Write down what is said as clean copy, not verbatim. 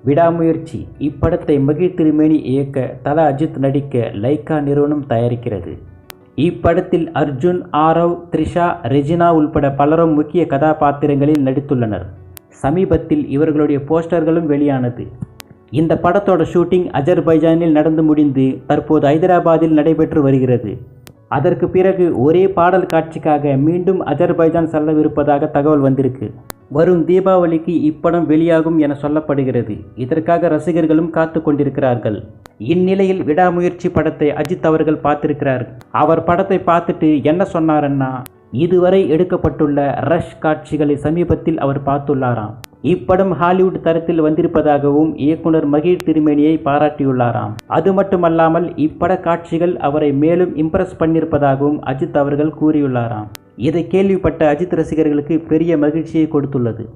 விடாமுயற்சி இப்படத்தை மகிழ் திருமேனி இயக்க தல அஜித் நடிக்க லைக்கா நிறுவனம் தயாரிக்கிறது. இப்படத்தில் அர்ஜுன், ஆரவ், த்ரிஷா, ரெஜினா உள்பட பலரும் முக்கிய கதாபாத்திரங்களில் நடித்துள்ளனர். சமீபத்தில் இவர்களுடைய போஸ்டர்களும் வெளியானது. இந்த படத்தோட ஷூட்டிங் அஜர்பைஜானில் நடந்து முடிந்து தற்போது ஹைதராபாத்தில் நடைபெற்று வருகிறது. அதற்கு பிறகு ஒரே பாடல் காட்சிக்காக மீண்டும் அஜர்பைஜான் செல்லவிருப்பதாக தகவல் வந்திருக்கு. வரும் தீபாவளிக்கு இப்படம் வெளியாகும் என சொல்லப்படுகிறது. இதற்காக ரசிகர்களும் காத்து கொண்டிருக்கிறார்கள். இந்நிலையில் விடாமுயற்சி படத்தை அஜித் அவர்கள் பார்த்திருக்கிறார். அவர் படத்தை பார்த்துட்டு என்ன சொன்னார்னா, இதுவரை எடுக்கப்பட்டுள்ள ரஷ் காட்சிகளை சமீபத்தில் அவர் பார்த்துள்ளாராம். இப்படம் ஹாலிவுட் தரத்தில் வந்திருப்பதாகவும் இயக்குனர் மகிழ் திருமேனியை பாராட்டியுள்ளாராம். அது மட்டுமல்லாமல் இப்பட காட்சிகள் அவரை மேலும் இம்ப்ரெஸ் பண்ணியிருப்பதாகவும் அஜித் அவர்கள் கூறியுள்ளாராம். இதை கேள்விப்பட்ட அஜித் ரசிகர்களுக்கு பெரிய மகிழ்ச்சியை கொடுத்துள்ளது.